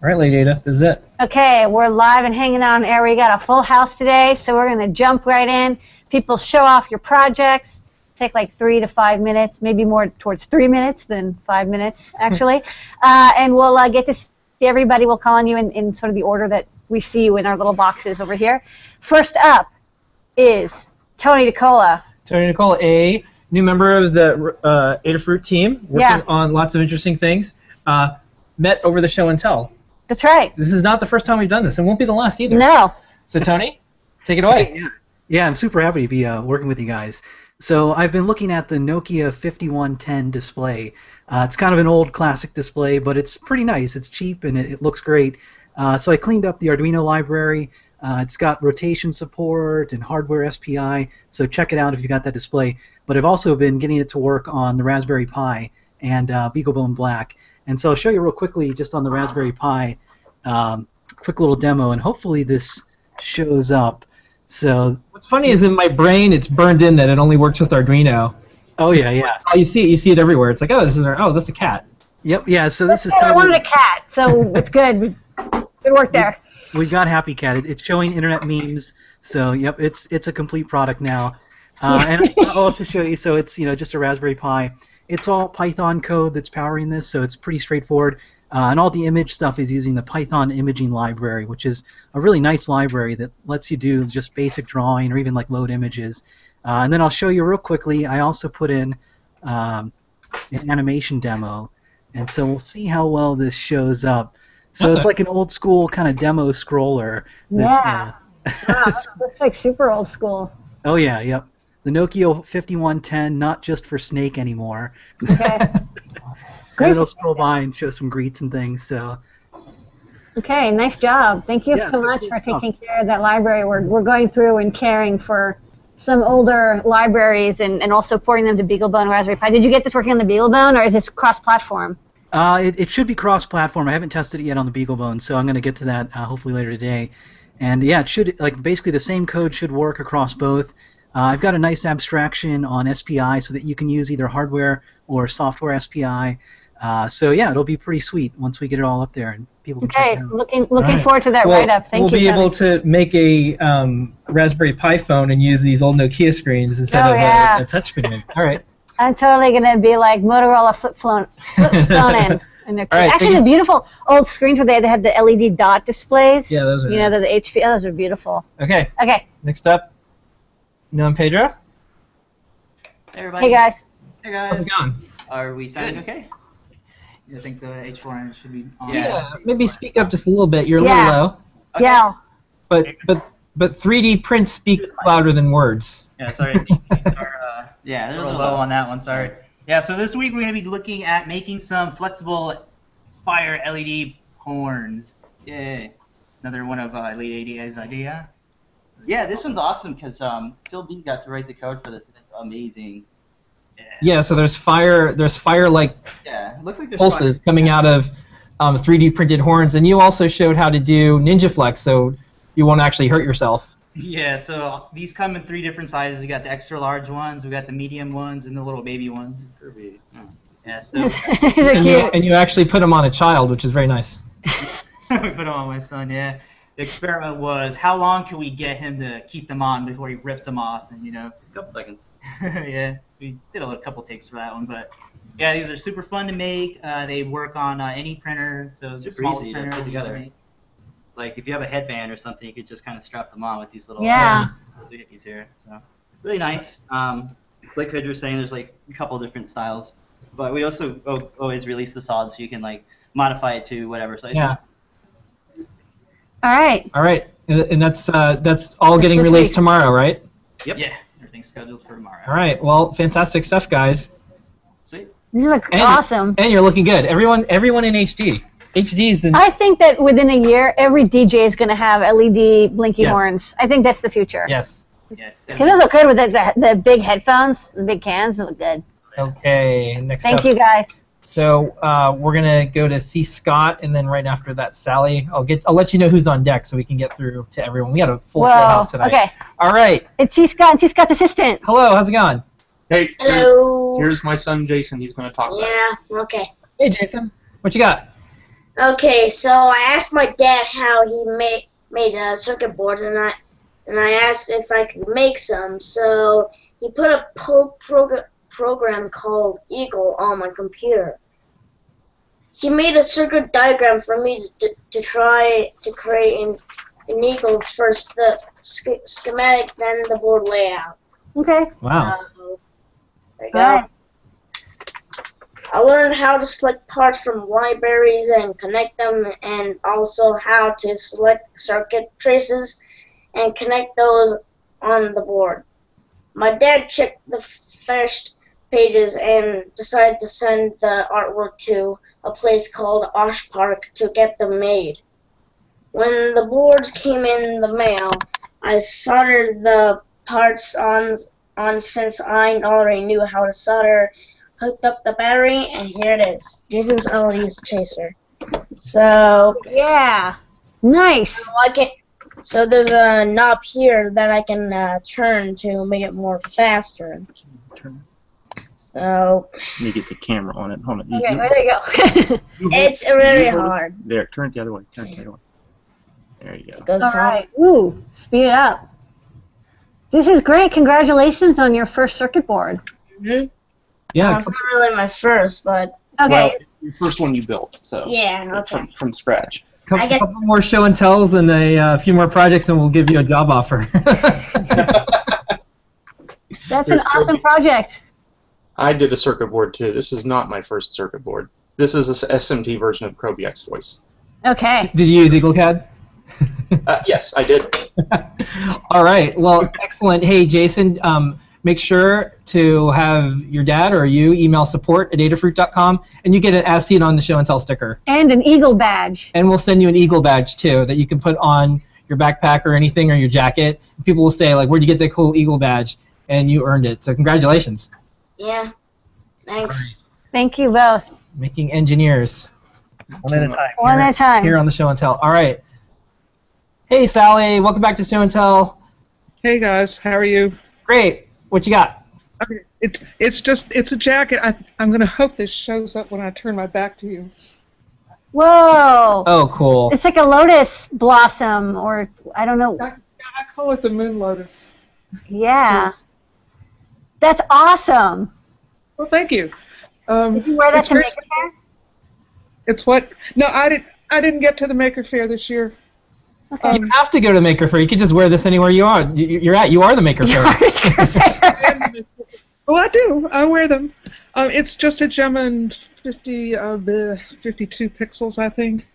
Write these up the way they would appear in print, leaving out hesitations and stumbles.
All right, Lady Ada, this is it. Okay, we're live and hanging out on air. We got a full house today, so we're going to jump right in. People show off your projects. Take like 3 to 5 minutes, maybe more towards 3 minutes than 5 minutes, actually. And we'll get to see everybody. We'll call on you in sort of the order that we see you in our little boxes over here. First up is Tony DeCola. Tony DeCola, a new member of the Adafruit team, working on lots of interesting things. Met over the show and tell. That's right. This is not the first time we've done this. It won't be the last either. No. So, Tony, take it away. Yeah, I'm super happy to be working with you guys. So I've been looking at the Nokia 5110 display. It's kind of an old classic display, but it's pretty nice. It's cheap and it looks great. So I cleaned up the Arduino library. It's got rotation support and hardware SPI, so check it out if you got that display. But I've also been getting it to work on the Raspberry Pi and BeagleBone Black. And so I'll show you real quickly just on the Raspberry Pi, quick little demo, and hopefully this shows up. So what's funny is in my brain it's burned in that it only works with Arduino. Oh yeah, yeah. Oh, you see it everywhere. It's like, oh, that's a cat. Yep, yeah. So this is. I wanted a cat, so it's good. Good work there. We've got Happy Cat. It's showing internet memes. So yep, it's a complete product now. And I'll have to show you. So it's just a Raspberry Pi. It's all Python code that's powering this, so it's pretty straightforward. And all the image stuff is using the Python imaging library, which is a really nice library that lets you do just basic drawing or even like load images. And then I'll show you real quickly. I also put in an animation demo, and so we'll see how well this shows up. So it's like an old school kind of demo scroller. Wow, that's like super old school. Oh yeah, yep. The Nokia 5110, not just for Snake anymore. Okay. And it'll scroll by and show some greets and things. So. Okay, nice job. Thank you so much for taking care of that library. We're going through and caring for some older libraries and also porting them to BeagleBone and Raspberry Pi. Did you get this working on the BeagleBone, or is this cross-platform? It should be cross-platform. I haven't tested it yet on the BeagleBone, so I'm going to get to that hopefully later today. And yeah, it should, like, basically the same code should work across both. I've got a nice abstraction on SPI so that you can use either hardware or software SPI. So yeah, it'll be pretty sweet once we get it all up there and people can check it out. Looking forward to that write-up. Thank you. We'll be able to make a Raspberry Pi phone and use these old Nokia screens instead of a touchscreen. All right. I'm totally going to be like Motorola flip phone in. Actually, the beautiful old screens where they had the LED dot displays. Yeah, those are nice. The HP. Oh, those are beautiful. Okay. Okay. Next up, Noah and Pedro. Hey, everybody. Hey, guys. Hey, guys. How's it going? Are we sounding okay? I think the H4n should be on. Yeah, maybe speak up just a little bit. You're a little low. Okay. Yeah. But 3D prints speak louder than words. Yeah, sorry. Yeah, they're a little low on that one. Sorry. Yeah, so this week we're going to be looking at making some flexible fire LED horns. Yay. Another one of Lady Ada's idea. Yeah, this one's awesome because Phil B got to write the code for this, and it's amazing. Yeah, so there's fire like it looks like there's pulses coming out of 3D printed horns, and you also showed how to do Ninja Flex, so you won't actually hurt yourself. Yeah, so these come in 3 different sizes. We got the extra large ones, we got the medium ones, and the little baby ones. Yeah, so and you actually put them on a child, which is very nice. We put them on my son. Yeah. The experiment was how long can we get him to keep them on before he rips them off, and a couple seconds. Yeah, we did a couple takes for that one, but yeah, these are super fun to make. They work on any printer, so the smallest printer to put together. Like if you have a headband or something, you could just kind of strap them on with these little hickeys here. So really nice. Like Pedro was saying, there's like a couple different styles, but we also always release the solids so you can like modify it to whatever size. Yeah. All right. All right, and that's all getting released tomorrow, right? Yep. Yeah, everything's scheduled for tomorrow. All right. Well, fantastic stuff, guys. Sweet. These look awesome. And you're looking good. Everyone in HD. HD's the. I think that within a year, every DJ is going to have LED blinky horns. I think that's the future. Yes. Because those look good with the big headphones, the big cans. They look good. Okay. Next up. Thank you, guys. So we're gonna go to C. Scott, and then right after that, Sally. I'll let you know who's on deck so we can get through to everyone. We got a full house tonight. Okay. All right. It's C. Scott and C. Scott's assistant. Hello. How's it going? Hey. Hello. Here's my son Jason. He's gonna talk. Yeah. Okay. Hey, Jason. What you got? Okay, so I asked my dad how he made a circuit board, and I asked if I could make some. So he put a program called Eagle on my computer. He made a circuit diagram for me to try to create an Eagle, first the schematic, then the board layout. Okay. Wow. There you go. I learned how to select parts from libraries and connect them, and also how to select circuit traces and connect those on the board. My dad checked the finished pages and decided to send the artwork to a place called Osh Park to get them made. When the boards came in the mail, I soldered the parts on since I already knew how to solder, hooked up the battery, and here it is, Jason's LED tracer. So yeah, nice. So there's a knob here that I can turn to make it more faster. So let me get the camera on it. Hold on. Okay, there you go. It's really hard. There, turn it the other way. Turn it the other way. There you go. It goes All right. Ooh, speed it up. This is great. Congratulations on your first circuit board. Mm-hmm. Yeah. It's not really my first, but okay. Well, your first one you built, so yeah, okay. From scratch. Couple more show and tells and a few more projects, and we'll give you a job offer. That's an awesome project. I did a circuit board too. This is not my first circuit board. This is a SMT version of Proby X Voice. Okay. Did you use EagleCAD? Yes, I did. All right. Well, excellent. Hey, Jason, make sure to have your dad or you email support@adafruit.com, and you get an as seen on the show and tell sticker. And an eagle badge. And we'll send you an eagle badge too that you can put on your backpack or anything, or your jacket. People will say, like, where'd you get that cool eagle badge? And you earned it. So congratulations. Yeah. Thanks. Thank you both. Making engineers. One at a time. One at a time. Here on the show and tell. All right. Hey, Sally. Welcome back to Show and Tell. Hey guys, how are you? Great. What you got? Okay, it's a jacket. I'm gonna hope this shows up when I turn my back to you. Whoa. Oh, cool. It's like a lotus blossom, or I don't know. I call it the moon lotus. Yeah. That's awesome. Well, thank you. Did you wear that to Maker Faire? It's what? No, I didn't get to the Maker Faire this year. Okay. You don't have to go to the Maker Faire. You can just wear this anywhere you are. You are the Maker Faire. Oh, I do. I wear them. It's just a Gemma and 52 pixels, I think.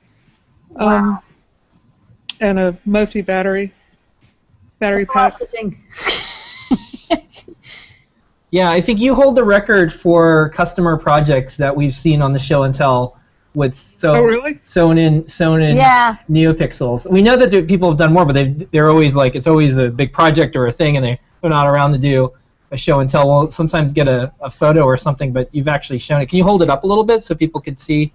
Wow. And a Mophie battery pack. Yeah, I think you hold the record for customer projects that we've seen on the show and tell with sewn in yeah. NeoPixels. We know that people have done more, but they're always like, it's always a big project or a thing, and they're not around to do a show and tell. We'll sometimes get a photo or something, but you've actually shown it. Can you hold it up a little bit so people could see?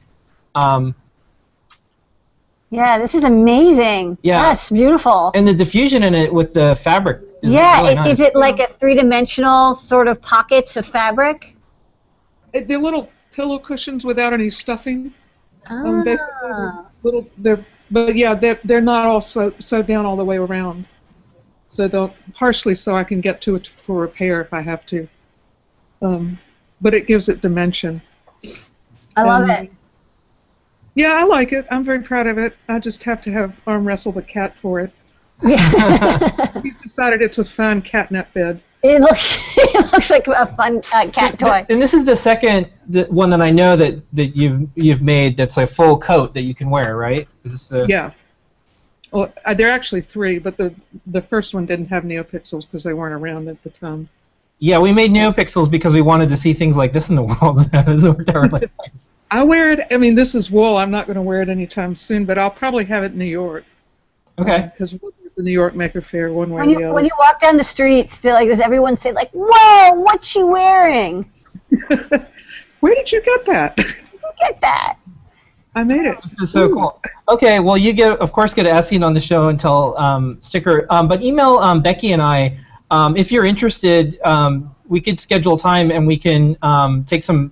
Yeah, this is amazing. Yeah. Yes, beautiful. And the diffusion in it with the fabric is yeah, really nice. Is it like a three-dimensional sort of pockets of fabric? They're little pillow cushions without any stuffing. Ah. Basically, they're not all sewed down all the way around. So they'll partially so I can get to it for repair if I have to. But it gives it dimension. I love it. Yeah, I like it. I'm very proud of it. I just have to have arm wrestle the cat for it. Yeah. He's decided it's a fun catnip bed. It looks like a fun cat toy. And this is the second one that I know that you've made that's a full coat that you can wear, right? Is this Yeah. Well, there are actually three, but the first one didn't have NeoPixels because they weren't around at the time. Yeah, we made NeoPixels because we wanted to see things like this in the world. This worked out really nice. I wear it. I mean, this is wool. I'm not going to wear it anytime soon, but I'll probably have it in New York. Okay. Because we'll do the New York Maker Faire one way or the other. When you walk down the street, does everyone say like, "Whoa, what's she wearing?" Where did you get that? Where did you get that? I made it. This is so cool. Okay, well, you of course get a seen on the show until sticker, but email Becky and I if you're interested. We could schedule time and we can take some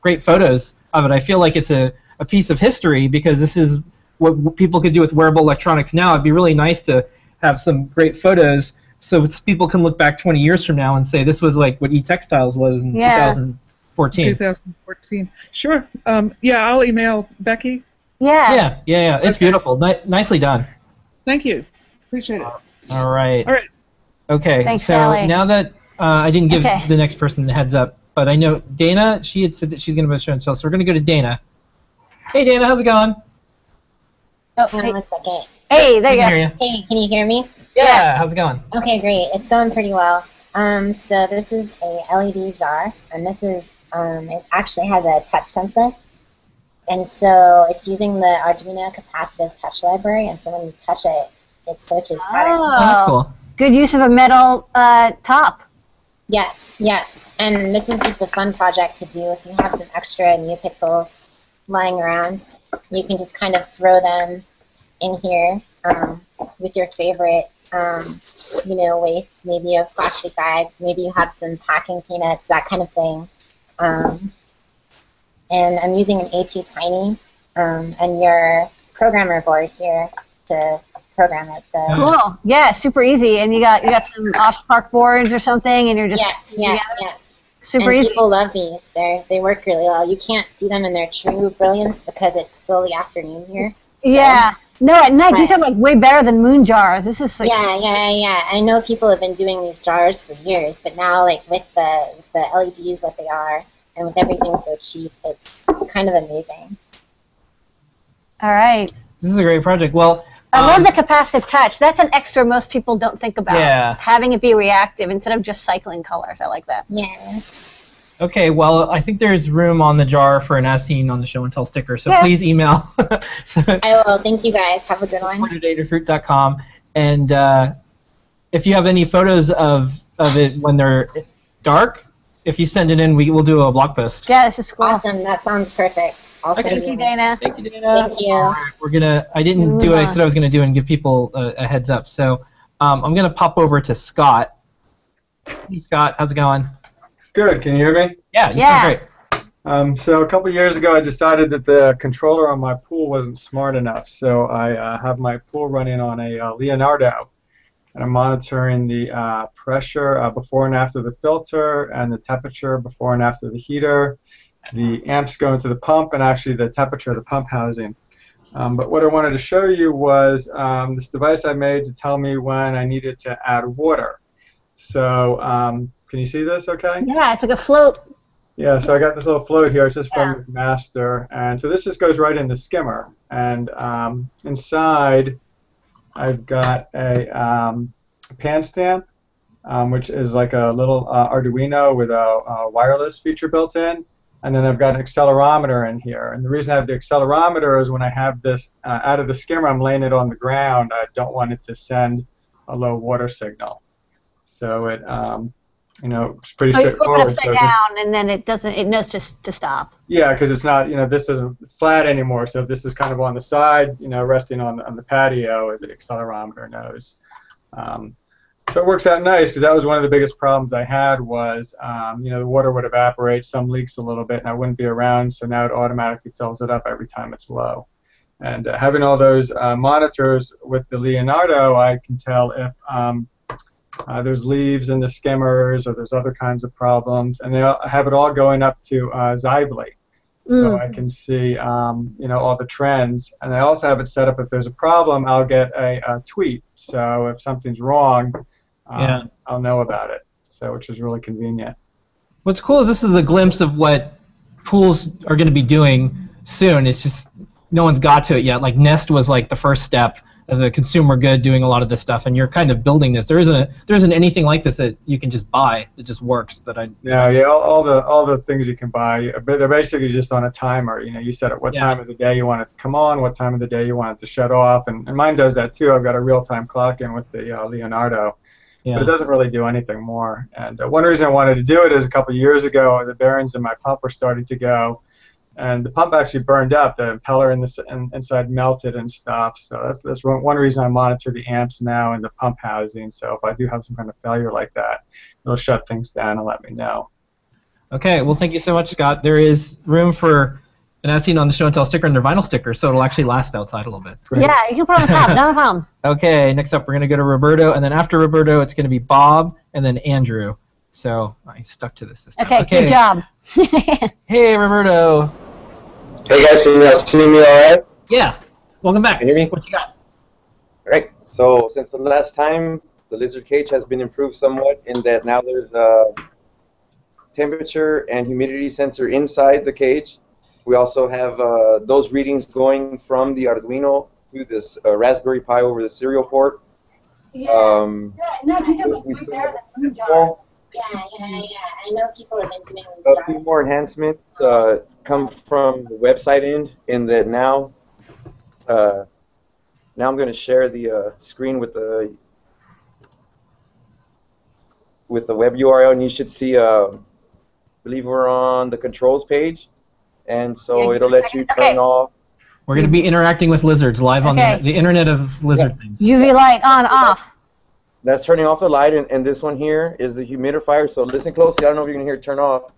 great photos of it. I feel like it's a a piece of history because this is what people could do with wearable electronics now. It'd be really nice to have some great photos so people can look back 20 years from now and say this was like what e-textiles was in 2014. 2014. Sure. Yeah, I'll email Becky. Yeah. Yeah. It's beautiful. Nicely done. Thank you. Appreciate it. All right. All right. Okay. Thanks, so Sally. now that I didn't give the next person the heads up, but I know Dana, she had said that she's going to be show and tell, so we're going to go to Dana. Hey, Dana, how's it going? Oh, hang on 1 second. Hey, there you go. Hear you. Hey, can you hear me? Yeah, how's it going? Okay, great. It's going pretty well. So this is a LED jar, and this is it actually has a touch sensor, and so it's using the Arduino capacitive touch library, and so when you touch it, it switches patterns. Oh, that's cool. Good use of a metal top. Yes, yes. And this is just a fun project to do if you have some extra NeoPixels lying around. You can just kind of throw them in here with your favorite, waste, maybe of plastic bags. Maybe you have some packing peanuts, that kind of thing. And I'm using an AT-Tiny and your programmer board here to program it. Cool. Yeah, super easy. And you got some off-park boards or something, and you're just yeah. Super and easy. People love these. They work really well. You can't see them in their true brilliance because it's still the afternoon here. Yeah. No, at night these are like way better than moon jars. This is like Yeah. I know people have been doing these jars for years, but now like with the LEDs what they are and with everything so cheap, it's kind of amazing. All right. This is a great project. Well, I love the capacitive touch. That's an extra most people don't think about. Yeah. Having it be reactive instead of just cycling colors. I like that. Yeah. Okay, well, I think there's room on the jar for an as seen on the show and tell sticker, so please email. I will. Thank you guys. Have a good one. At adafruit.com. And if you have any photos of it when they're dark, if you send it in, we'll do a blog post. Yeah, this is cool. Awesome. That sounds perfect. Thank you, Dana. Thank you, Dana. Thank you. All right, I didn't do what I said I was going to do and give people a heads up. So I'm going to pop over to Scott. Hey, Scott, how's it going? Good. Can you hear me? Yeah, you sound great. So a couple years ago, I decided that the controller on my pool wasn't smart enough. So I have my pool running on a Leonardo, and I'm monitoring the pressure before and after the filter and the temperature before and after the heater, the amps going to the pump, and actually the temperature of the pump housing. But what I wanted to show you was this device I made to tell me when I needed to add water. So can you see this okay? Yeah, it's like a float. Yeah, so I got this little float here. It's just from the master. And so this just goes right in the skimmer. And inside, I've got a pan stamp, which is like a little Arduino with a wireless feature built in. And then I've got an accelerometer in here. And the reason I have the accelerometer is when I have this out of the skimmer, I'm laying it on the ground. I don't want it to send a low water signal. So it, it's pretty straightforward. You flip it upside down, and then it knows just to stop. Yeah, because it's not, this isn't flat anymore. So if this is kind of on the side, resting on the patio, the accelerometer knows. So it works out nice because that was one of the biggest problems I had was, the water would evaporate, some leaks a little bit, and I wouldn't be around. So now it automatically fills it up every time it's low. And having all those monitors with the Leonardo, I can tell if there's leaves in the skimmers or there's other kinds of problems, and they have it all going up to Xively, so I can see all the trends. And I also have it set up if there's a problem, I'll get a tweet. So if something's wrong, I'll know about it. So which is really convenient. What's cool is this is a glimpse of what pools are going to be doing soon. It's just no one's got to it yet. Like Nest was like the first step of a consumer good doing a lot of this stuff, and you're kind of building this. There isn't anything like this that you can just buy that just works. All the things you can buy, they're basically just on a timer. You set it what time of the day you want it to come on, what time of the day you want it to shut off, and mine does that too. I've got a real-time clock in with the Leonardo, but it doesn't really do anything more. And one reason I wanted to do it is a couple of years ago, the bearings in my pump were starting to go. And the pump actually burned up. The impeller inside melted and stuff. So that's one reason I monitor the amps now and the pump housing. So if I do have some kind of failure like that, it'll shut things down and let me know. Okay, well, thank you so much, Scott. There is room for And as seen on the show and tell sticker, and they're vinyl stickers, so it'll actually last outside a little bit. Yeah, you can put it on top, not a problem. Okay, next up we're going to go to Roberto, and then after Roberto it's going to be Bob, and then Andrew. So I stuck to this time. Okay, good job. Hey, Roberto. Hey guys, can you see me all right? Yeah. Welcome back. Can you hear me? What you got? All right. So since the last time, the lizard cage has been improved somewhat in that now there's a temperature and humidity sensor inside the cage. We also have those readings going from the Arduino to this Raspberry Pi over the serial port. No, these are way better than blue jars. Yeah. I know people have been doing these A few more enhancements come from the website end in that now I'm going to share the screen with the web URL, and you should see, I believe we're on the controls page, and so it'll let you turn off. We're going to be interacting with lizards live on the internet of lizard things. UV light on, off. That's turning off the light, and this one here is the humidifier, so listen closely. I don't know if you're going to hear it turn off,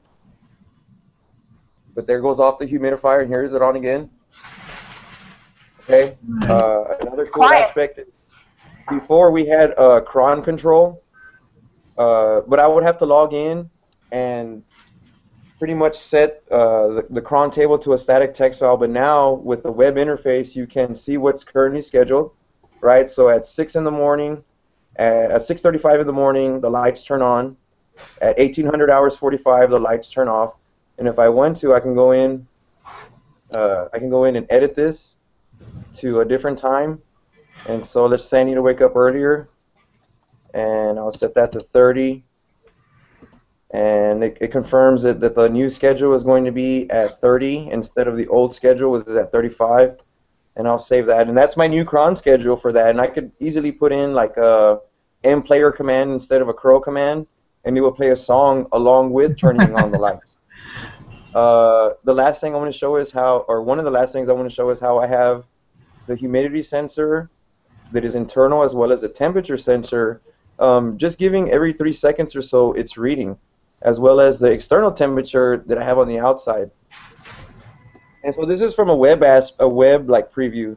but there goes off the humidifier, and here's it on again. Okay. Another cool aspect is before we had cron control, but I would have to log in and pretty much set the cron table to a static text file. But now with the web interface, you can see what's currently scheduled, right? So at 6 in the morning, at 6:35 in the morning, the lights turn on. At 1800 hours 45, the lights turn off. And if I want to, I can go in. And edit this to a different time. And so let's say I need to wake up earlier, and I'll set that to 30. And it confirms that the new schedule is going to be at 30 instead of the old schedule was at 35. And I'll save that. And that's my new cron schedule for that. And I could easily put in like a mPlayer command instead of a crow command, and it will play a song along with turning on the lights. The last thing I want to show is how, or one of the last things I want to show is how I have the humidity sensor that is internal as well as a temperature sensor, just giving every 3 seconds or so it's reading, as well as the external temperature that I have on the outside. And so this is from a web like preview.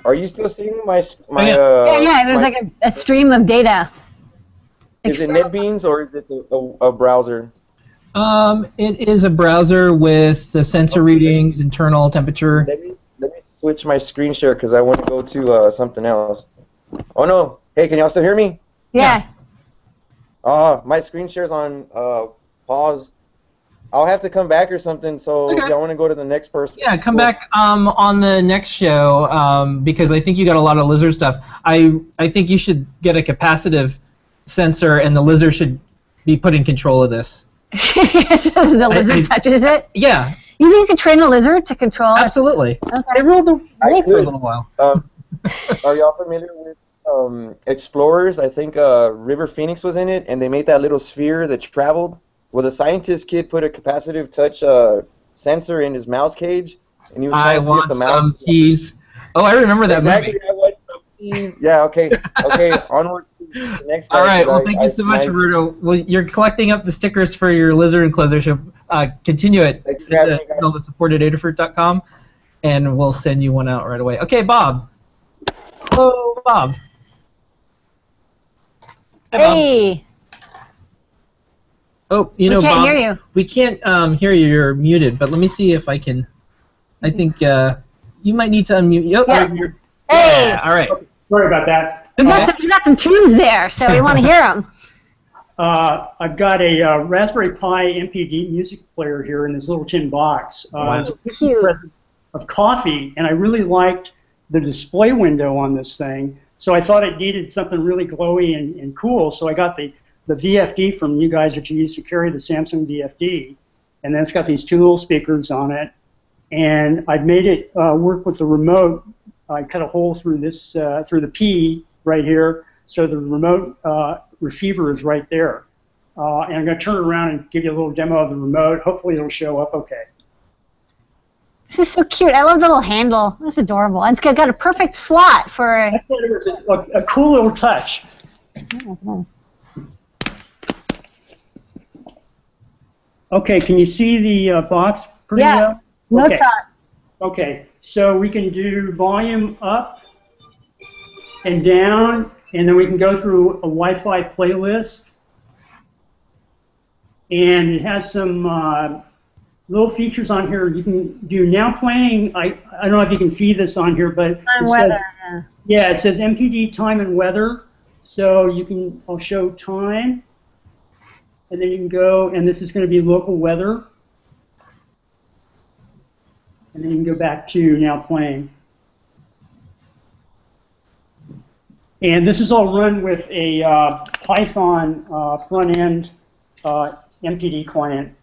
Are you still seeing my yeah, there's like a stream of data. Is it NetBeans or is it a browser? It is a browser with the sensor readings, internal temperature. Let me switch my screen share because I want to go to something else. Oh no! Hey, can y'all still hear me? Yeah. My screen share's on pause. I'll have to come back or something. So if y'all want to go to the next person. Yeah, come back on the next show because I think you got a lot of lizard stuff. I think you should get a capacitive sensor, and the lizard should be put in control of this. So the lizard touches it? Yeah. You think you could train a lizard to control it? Absolutely. Okay. They ruled the world for a little while. Are y'all familiar with Explorers? I think River Phoenix was in it, and they made that little sphere that traveled. Well, the scientist kid put a capacitive touch sensor in his mouse cage, and he was trying to see if the mouse... some keys. Oh, I remember that movie. I want some keys. Yeah, okay. Okay, onwards to the next guy. All right, well, thank you so much, Roberto. Well, you're collecting up the stickers for your lizard enclosure, so continue it. Email the support at adafruit.com, and we'll send you one out right away. Okay, Bob. Hello, Bob. Hi, Bob. Hey. Oh, you know, we can't Bob, hear you. We can't hear you. You're muted, but let me see if I can. I think you might need to unmute. Yeah. Hey. Yeah, all right. Sorry about that. You got some tunes there, so we want to hear them. I've got a Raspberry Pi MPD music player here in this little tin box. Wow. It's a Christmas present of coffee, and I really liked the display window on this thing, so I thought it needed something really glowy and cool, so I got the VFD from you guys that you used to carry, the Samsung VFD, and then it's got these two little speakers on it, and I've made it work with the remote. I cut a hole through this through the P right here, so the remote receiver is right there. And I'm going to turn around and give you a little demo of the remote. Hopefully it'll show up okay. This is so cute. I love the little handle. That's adorable. And it's got a perfect slot for... I thought it was a cool little touch. Okay, can you see the box pretty Yeah. well? Notes Okay. on. Okay, so we can do volume up and down, and then we can go through a Wi-Fi playlist. And it has some little features on here. You can do now playing. I don't know if you can see this on here, but On weather, yeah. yeah, it says MPD time and weather. So you can, I'll show time, and then you can go, and this is going to be local weather. And then you can go back to now playing. And this is all run with a Python front-end MPD client.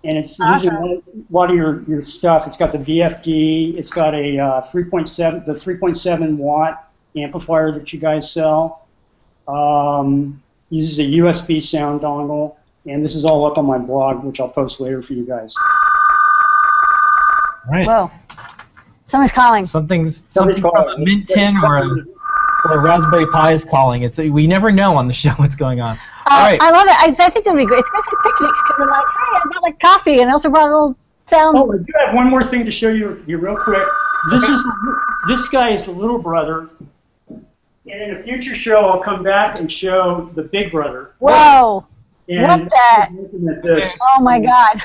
And it's using a lot of your stuff. It's got the VFD. It's got a 3.7 watt amplifier that you guys sell. Uses a USB sound dongle. And this is all up on my blog, which I'll post later for you guys. All right. Whoa. Somebody's calling. Something from a Mint 10 or a Raspberry Pi is calling. We never know on the show what's going on. All right. I love it. I think it would be great. It's great for picnics because we're like, hey, I brought like coffee, and I also brought a little sound. Oh, I do have one more thing to show you real quick. This guy is the little brother. And in a future show, I'll come back and show the big brother. Whoa. And what that? Oh my God.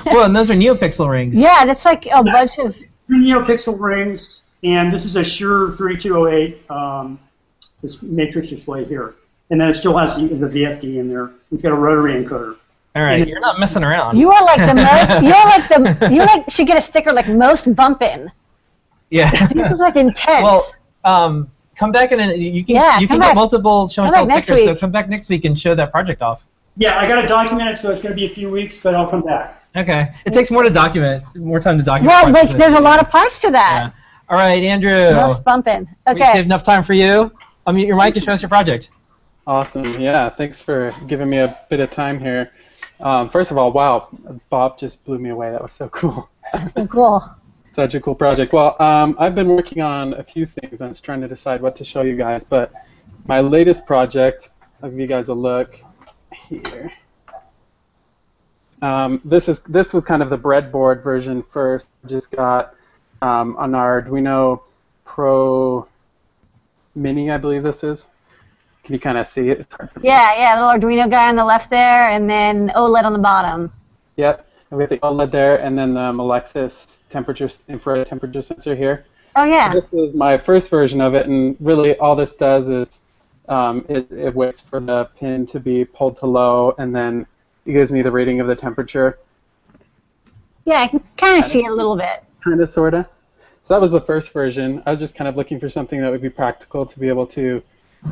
Well, and those are NeoPixel rings. Yeah, that's like a bunch of... 2 NeoPixel rings, and this is a Shure 3208 this matrix display here. And then it still has the VFD in there. It's got a rotary encoder. All right, you're not messing around. You are like the most, you should get a sticker like most bumpin'. Yeah. This is like intense. Well, come back and you can get multiple show and tell stickers, so come back next week and show that project off. Yeah, I got to document it, so it's going to be a few weeks, but I'll come back. Okay. It takes more time to document. Well, there's a lot of parts to that. Yeah. All right, Andrew. Most bumpin'. Okay. We saved enough time for you. Unmute your mic and show us your project. Awesome. Yeah, thanks for giving me a bit of time here. First of all, wow, Bob just blew me away. That was so cool. So cool. Such a cool project. Well, I've been working on a few things. I was trying to decide what to show you guys, but my latest project, I'll give you guys a look here. This was kind of the breadboard version first. Just got an Arduino Pro Mini, I believe this is. Can you kind of see it? Yeah, little Arduino guy on the left there, and then OLED on the bottom. Yep, and we have the OLED there, and then the Alexis infrared temperature sensor here. Oh yeah. So this is my first version of it, and really all this does is it waits for the pin to be pulled to low, and then it gives me the reading of the temperature. Yeah, I can kind of see it a little bit. Kind of, sort of. So that was the first version. I was just kind of looking for something that would be practical to be able to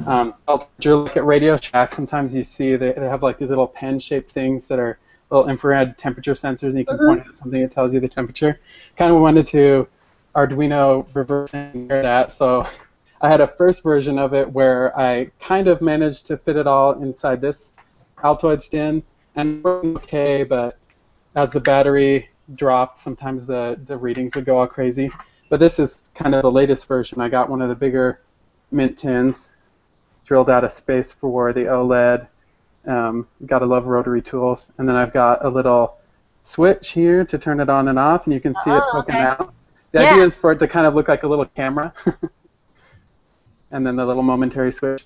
look at Radio Shack. Sometimes you see they have like these little pen-shaped things that are little infrared temperature sensors, and you can point at something that tells you the temperature. Kind of wanted to Arduino reverse engineer that, so I had a first version of it where I kind of managed to fit it all inside this Altoid stand, and it worked okay, but as the battery dropped, sometimes the readings would go all crazy. But this is kind of the latest version. I got one of the bigger Mint 10s, drilled out a space for the OLED, gotta love rotary tools, and then I've got a little switch here to turn it on and off, and you can see it poking out. The idea is for it to kind of look like a little camera, and then the little momentary switch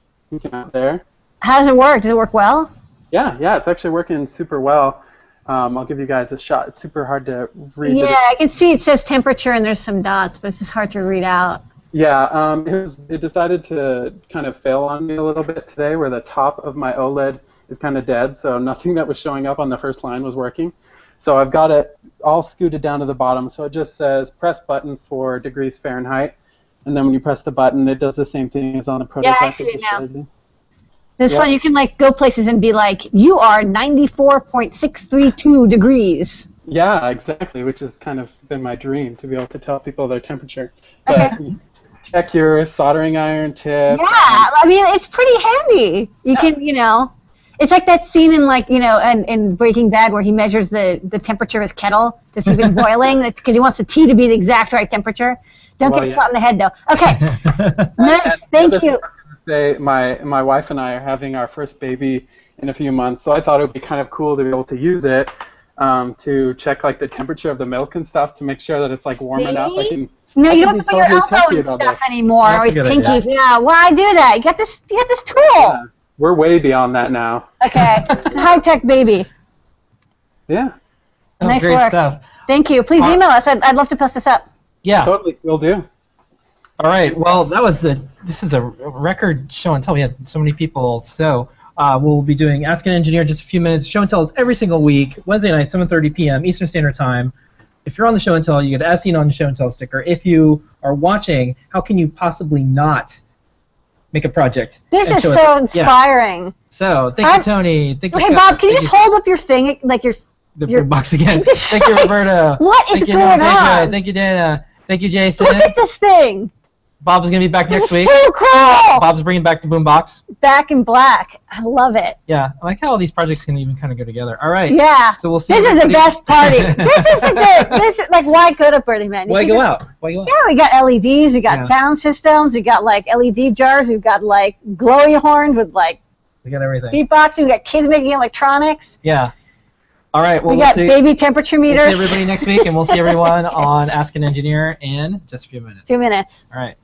out there. How does it work? Does it work well? Yeah, it's actually working super well. I'll give you guys a shot. It's super hard to read. Yeah, I can see it says temperature and there's some dots, but it's just hard to read out. Yeah, it decided to kind of fail on me a little bit today, where the top of my OLED is kind of dead, so nothing that was showing up on the first line was working. So I've got it all scooted down to the bottom, so it just says press button for degrees Fahrenheit, and then when you press the button, it does the same thing as on the prototype. Yeah, I see it now. It's fun. You can like go places and be like, you are 94.632 degrees. Yeah, exactly, which has kind of been my dream, to be able to tell people their temperature. But check your soldering iron tip. Yeah, I mean, it's pretty handy. You can, it's like that scene in in Breaking Bad where he measures the temperature of his kettle to see if it's boiling, because he wants the tea to be the exact right temperature. Don't get shot in the head, though. Okay. Nice. Thank you. Say my wife and I are having our first baby in a few months, so I thought it would be kind of cool to be able to use it to check like the temperature of the milk and stuff to make sure that it's like warm enough. I can. No, you I don't have to put your elbow in stuff anymore. That's a Always good pinky. idea. Yeah, why do that? You got this tool. Yeah, we're way beyond that now. Okay, it's a high-tech baby. Yeah. Oh, Nice great work. stuff. Thank you. Please email us. I'd love to post this up. Yeah. Totally, we'll do. All right. Well, this is a record show and tell. We had so many people. So we'll be doing Ask an Engineer in just a few minutes. Show and tell is every single week, Wednesday night, 7:30 p.m. Eastern Standard Time. If you're on the show and tell, you get As Seen on the Show and Tell sticker. If you are watching, how can you possibly not make a project? This and is show so it? inspiring. Yeah. So thank you, Tony. Thank you, Hey, Scott. Bob, can you just hold up your thing, like your the box again? Thank you, Roberto. What is Thank you, going Pedro. on? Thank you, Dana. Thank you, Jason. Look at this thing. Bob's gonna be back next week. So cool. Bob's bringing back the boombox. Back in black. I love it. Yeah, I like how all these projects can even kind of go together. All right. Yeah. So we'll see. This is the everybody- best party. This is the good. This is like, why go to Burning Man? Why go out? Why go out? Yeah, we got LEDs, we got Yeah. sound systems, we got like LED jars, we've got like glowy horns with like We got everything. beatboxing, we got kids making electronics. Yeah. All right. Well, We we'll got see. baby temperature We'll meters. see everybody next week, and we'll see everyone on Ask an Engineer in just a few minutes. 2 minutes. All right.